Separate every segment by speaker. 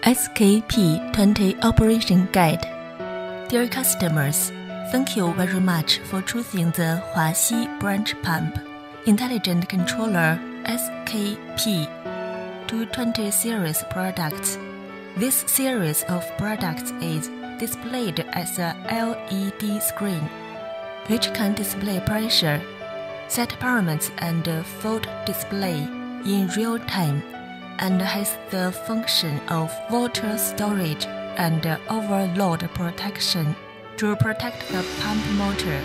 Speaker 1: SKP 20 Operation Guide. Dear customers, thank you very much for choosing the Huaxi Branch Pump Intelligent Controller SKP 220 series products. This series of products is displayed as a LED screen, which can display pressure, set parameters and fault display in real time, and has the function of water storage and overload protection to protect the pump motor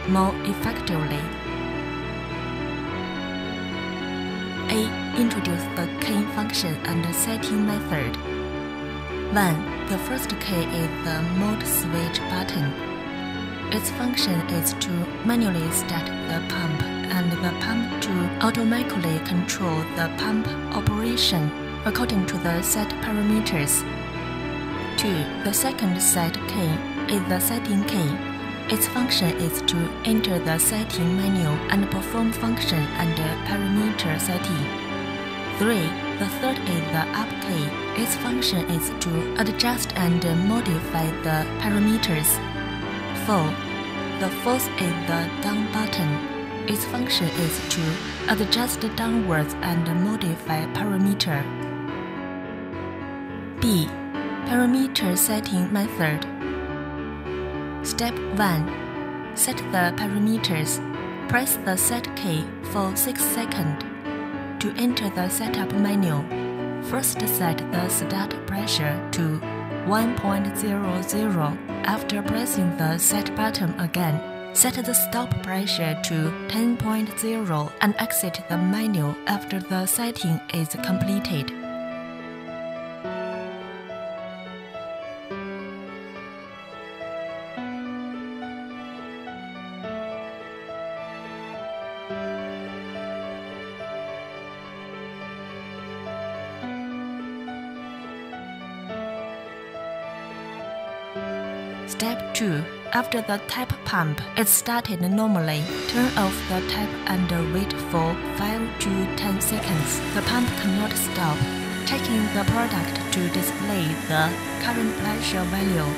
Speaker 1: more effectively. A. Introduce the key function and setting method. 1. The first key is the mode switch button. Its function is to manually start the pump and the pump to automatically control the pump operation according to the set parameters. 2. The second set key is the setting key. Its function is to enter the setting menu and perform function and parameter setting. 3. The third is the up key. Its function is to adjust and modify the parameters. 4. The fourth is the down button. Its function is to adjust downwards and modify parameter. B. Parameter setting method. Step 1. Set the parameters. Press the set key for 6 seconds. To enter the setup menu, first set the start pressure to 1.00. After pressing the set button again, set the stop pressure to 10.0 and exit the menu after the setting is completed. Step 2. After the tap pump is started normally, turn off the tap and wait for 5 to 10 seconds. The pump cannot stop. Checking the product to display the current pressure value.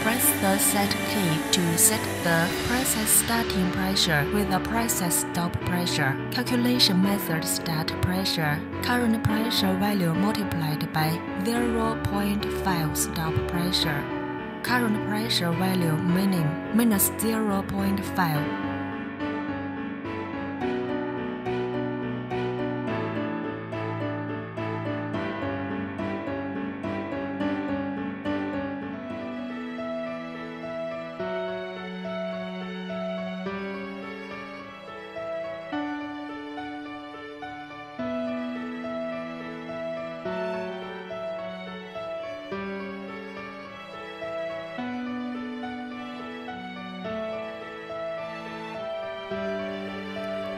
Speaker 1: Press the set key to set the process starting pressure with the process stop pressure. Calculation method: start pressure, current pressure value multiplied by 0.5 stop pressure. Current pressure value minus 0.5.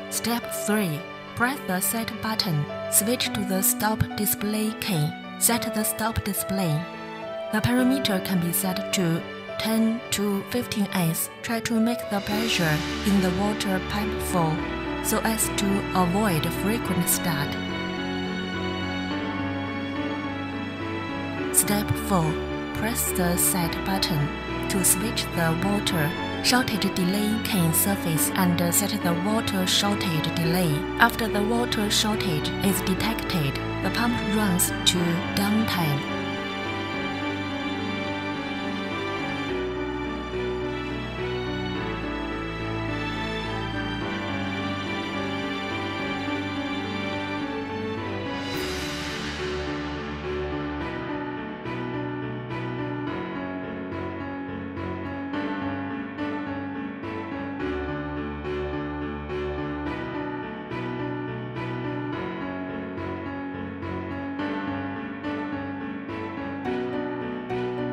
Speaker 1: Step 3. Press the set button. Switch to the stop display key. Set the stop display. The parameter can be set to 10 to 15S. Try to make the pressure in the water pipe fall so as to avoid frequent start. Step 4. Press the set button to switch the water shortage delay key surface and set the water shortage delay. After the water shortage is detected, the pump runs to downtime.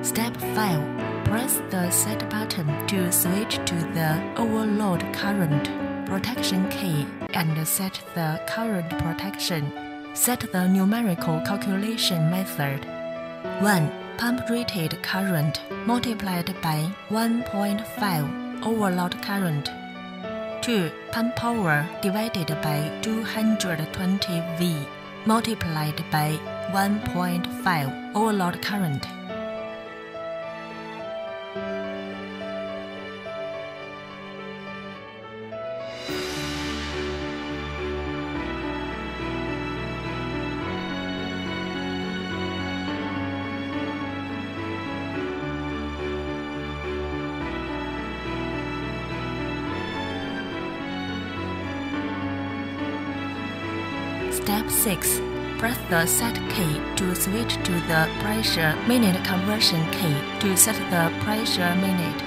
Speaker 1: Step 5. Press the Set button to switch to the Overload Current Protection key and set the current protection. Set the numerical calculation method. 1. Pump rated current multiplied by 1.5 overload current. 2. Pump power divided by 220 V multiplied by 1.5 overload current. Step 6. Press the Set key to switch to the Pressure Minute Conversion key to set the pressure minute.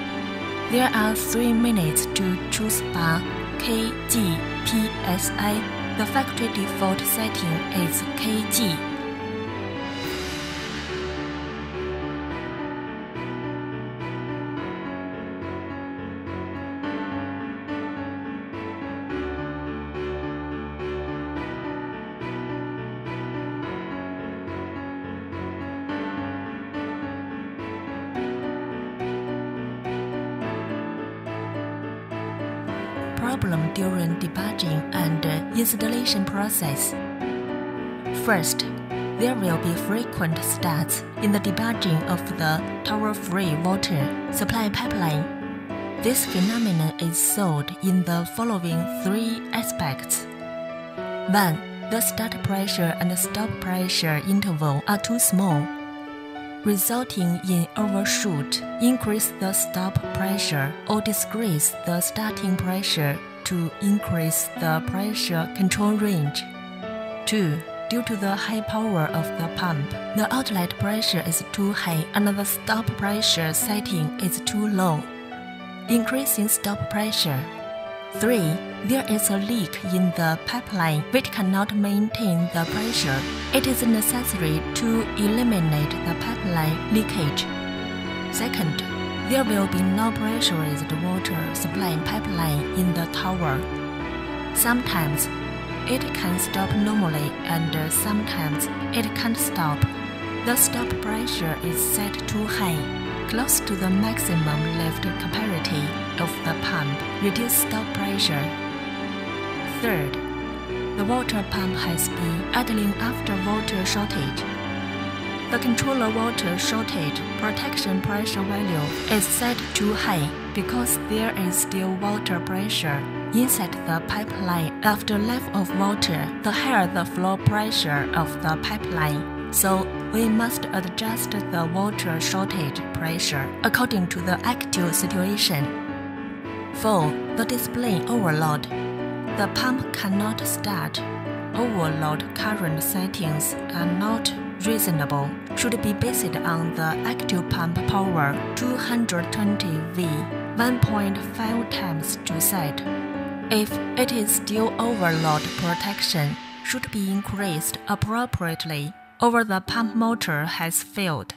Speaker 1: There are 3 minutes to choose bar kg psi. The factory default setting is kg. Problem during debugging and installation process. First, there will be frequent starts in the debugging of the tower-free water supply pipeline. This phenomenon is solved in the following 3 aspects. 1. The start pressure and stop pressure interval are too small, resulting in overshoot. Increase the stop pressure or decrease the starting pressure to increase the pressure control range. 2. Due to the high power of the pump, the outlet pressure is too high and the stop pressure setting is too low, increasing stop pressure. 3. There is a leak in the pipeline which cannot maintain the pressure. It is necessary to eliminate the pipeline leakage. Second, there will be no pressurized water supply pipeline in the tower. Sometimes it can stop normally and sometimes it can't stop. The stop pressure is set too high, close to the maximum lift capacity of the pump. Reduce stop pressure. Third, the water pump has been idling after water shortage. The controller water shortage protection pressure value is set too high because there is still water pressure inside the pipeline. After lack of water, the higher the flow pressure of the pipeline. So we must adjust the water shortage pressure according to the actual situation. 4. The display overload. The pump cannot start. Overload current settings are not reasonable. Should be based on the actual pump power 220 V, 1.5 times to set. If it is still overload, protection should be increased appropriately, or the pump motor has failed.